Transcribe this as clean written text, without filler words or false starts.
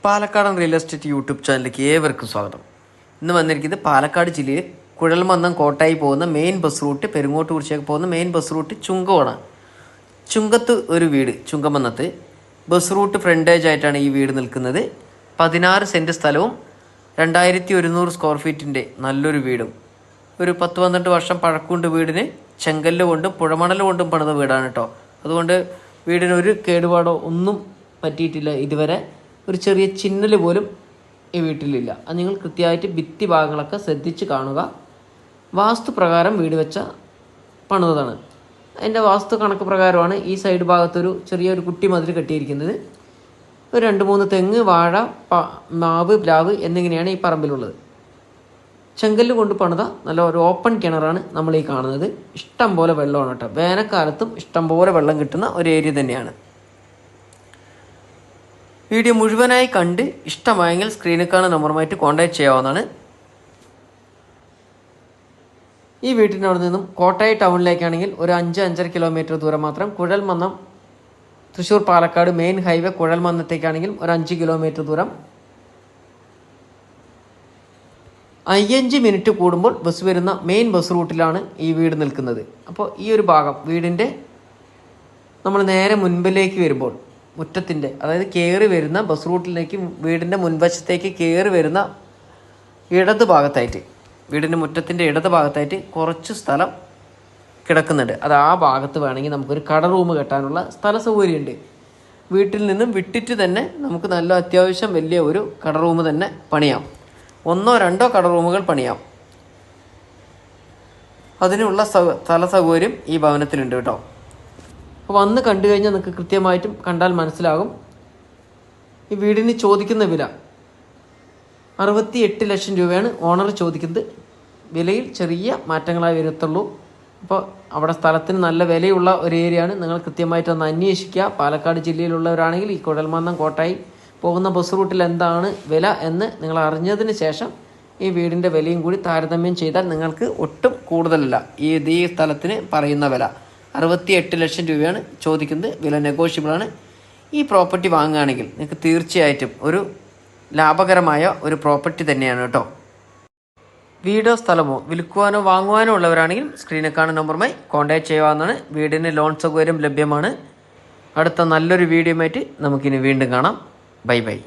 പാലക്കാടൻ real estate YouTube ചാനലിലേക്ക് ഏവർക്കും സ്വാഗതം. ഇന്ന് വന്നിരിക്കുന്നത് പാലക്കാട് ജില്ലയിൽ കുഴൽമന്ദം കോട്ടായി പോകുന്ന മെയിൻ ബസ് റൂട്ട്, പെരുങ്ങോട്ടുകുറിശ്ശിക്ക് പോകുന്ന മെയിൻ ബസ് റൂട്ട് ചുങ്കമാണ്. ചുങ്കത്ത് ഒരു വീട്, ചുങ്കമന്നത്ത് ബസ് റൂട്ട് ഫ്രണ്ടേജ് ആയിട്ടാണ് ഈ വീട് നിൽക്കുന്നത്. 16 സെൻറ്റ് സ്ഥലവും 2100 സ്ക്വയർ ഫീറ്റിൻ്റെ നല്ലൊരു വീടും. ഒരു 10-12 വർഷം പഴക്കമുണ്ട് വീടിന്. ചെങ്കല്ല് കൊണ്ടും പുഴമണൽ കൊണ്ടും പണിത വീടാണ് കേട്ടോ. അതുകൊണ്ട് വീടിന് ഒരു കേടുപാടോ ഒന്നും പറ്റിയിട്ടില്ല ഇതുവരെ. ഒരു ചെറിയ ചിന്നൽ പോലും ഈ വീട്ടിലില്ല. അത് നിങ്ങൾ കൃത്യമായിട്ട് ഭിത്തി ഭാഗങ്ങളൊക്കെ ശ്രദ്ധിച്ച് കാണുക. വാസ്തു പ്രകാരം വീട് വെച്ച പണിതാണ്. അതിൻ്റെ വാസ്തു കണക്ക് പ്രകാരമാണ് ഈ സൈഡ് ഭാഗത്തൊരു ചെറിയൊരു കുട്ടി മതിൽ കെട്ടിയിരിക്കുന്നത്. ഒരു 2-3 തെങ്ങ്, വാഴ, മാവ്, പ്ലാവ് എന്നിങ്ങനെയാണ് ഈ പറമ്പിലുള്ളത്. ചെങ്കല്ല് കൊണ്ട് പണിത നല്ല ഒരു ഓപ്പൺ കിണറാണ് നമ്മൾ ഈ കാണുന്നത്. ഇഷ്ടം പോലെ വെള്ളമാണ് കേട്ടോ. വേനൽക്കാലത്തും ഇഷ്ടം പോലെ വെള്ളം കിട്ടുന്ന ഒരു ഏരിയ തന്നെയാണ്. വീഡിയോ മുഴുവനായി കണ്ട് ഇഷ്ടമായെങ്കിൽ സ്ക്രീനിൽ കാണുന്ന നമ്പറുമായിട്ട് കോൺടാക്ട് ചെയ്യാവുന്നതാണ്. ഈ വീട്ടിനവിടെ നിന്നും കോട്ടായി ടൗണിലേക്കാണെങ്കിൽ ഒരു 5-5.5 കിലോമീറ്റർ ദൂരം മാത്രം. കുഴൽമന്ദം തൃശ്ശൂർ പാലക്കാട് മെയിൻ ഹൈവേ കുഴൽമന്ദത്തേക്കാണെങ്കിൽ ഒരു 5 കിലോമീറ്റർ ദൂരം. 5 മിനിറ്റ് കൂടുമ്പോൾ ബസ് വരുന്ന മെയിൻ ബസ് റൂട്ടിലാണ് ഈ വീട് നിൽക്കുന്നത്. അപ്പോൾ ഈ ഒരു ഭാഗം വീടിൻ്റെ നമ്മൾ നേരെ മുൻപിലേക്ക് വരുമ്പോൾ മുറ്റത്തിൻ്റെ, അതായത് കയറി വരുന്ന ബസ് റൂട്ടിലേക്ക് വീടിൻ്റെ മുൻവശത്തേക്ക് കയറി വരുന്ന ഇടത് ഭാഗത്തായിട്ട്, വീടിൻ്റെ മുറ്റത്തിൻ്റെ ഇടത് ഭാഗത്തായിട്ട് കുറച്ച് സ്ഥലം കിടക്കുന്നുണ്ട്. അത് ആ ഭാഗത്ത് വേണമെങ്കിൽ നമുക്കൊരു കട റൂം കെട്ടാനുള്ള സ്ഥല സൗകര്യമുണ്ട്. വീട്ടിൽ നിന്നും വിട്ടിട്ട് തന്നെ നമുക്ക് നല്ല അത്യാവശ്യം വലിയ ഒരു കട റൂം തന്നെ പണിയാം. 1-2 കട റൂമുകൾ പണിയാം. അതിനുള്ള സ്ഥല സൗകര്യം ഈ ഭവനത്തിലുണ്ട് കേട്ടോ. അപ്പോൾ വന്ന് കണ്ടു കഴിഞ്ഞാൽ നിങ്ങൾക്ക് കൃത്യമായിട്ടും കണ്ടാൽ മനസ്സിലാകും. ഈ വീടിന് ചോദിക്കുന്ന വില 68 ലക്ഷം രൂപയാണ് ഓണർ ചോദിക്കുന്നത്. വിലയിൽ ചെറിയ മാറ്റങ്ങളായി വരത്തുള്ളൂ. അപ്പോൾ അവിടെ സ്ഥലത്തിന് നല്ല വിലയുള്ള ഒരു ഏരിയയാണ്. നിങ്ങൾ കൃത്യമായിട്ടൊന്ന് അന്വേഷിക്കുക. പാലക്കാട് ജില്ലയിലുള്ളവരാണെങ്കിൽ ഈ കുഴൽമന്ദം കോട്ടായി പോകുന്ന ബസ് റൂട്ടിൽ എന്താണ് വില എന്ന് നിങ്ങൾ അറിഞ്ഞതിന് ശേഷം ഈ വീടിൻ്റെ വിലയും കൂടി താരതമ്യം ചെയ്താൽ നിങ്ങൾക്ക് ഒട്ടും കൂടുതലല്ല ഈ സ്ഥലത്തിന് പറയുന്ന വില. 68 ലക്ഷം രൂപയാണ് ചോദിക്കുന്നത്. വില നെഗോഷ്യബിളാണ്. ഈ പ്രോപ്പർട്ടി വാങ്ങുകയാണെങ്കിൽ നിങ്ങൾക്ക് തീർച്ചയായിട്ടും ഒരു ലാഭകരമായ ഒരു പ്രോപ്പർട്ടി തന്നെയാണ് കേട്ടോ. വീടോ സ്ഥലമോ വിൽക്കുവാനോ വാങ്ങുവാനോ ഉള്ളവരാണെങ്കിൽ സ്ക്രീനിൽ കാണുന്ന നമ്പറുമായി കോൺടാക്ട് ചെയ്യാവുന്നതാണ്. വീടിന് ലോൺ സൗകര്യം ലഭ്യമാണ്. അടുത്ത നല്ലൊരു വീഡിയോയുമായിട്ട് നമുക്കിനി വീണ്ടും കാണാം. Bye bye.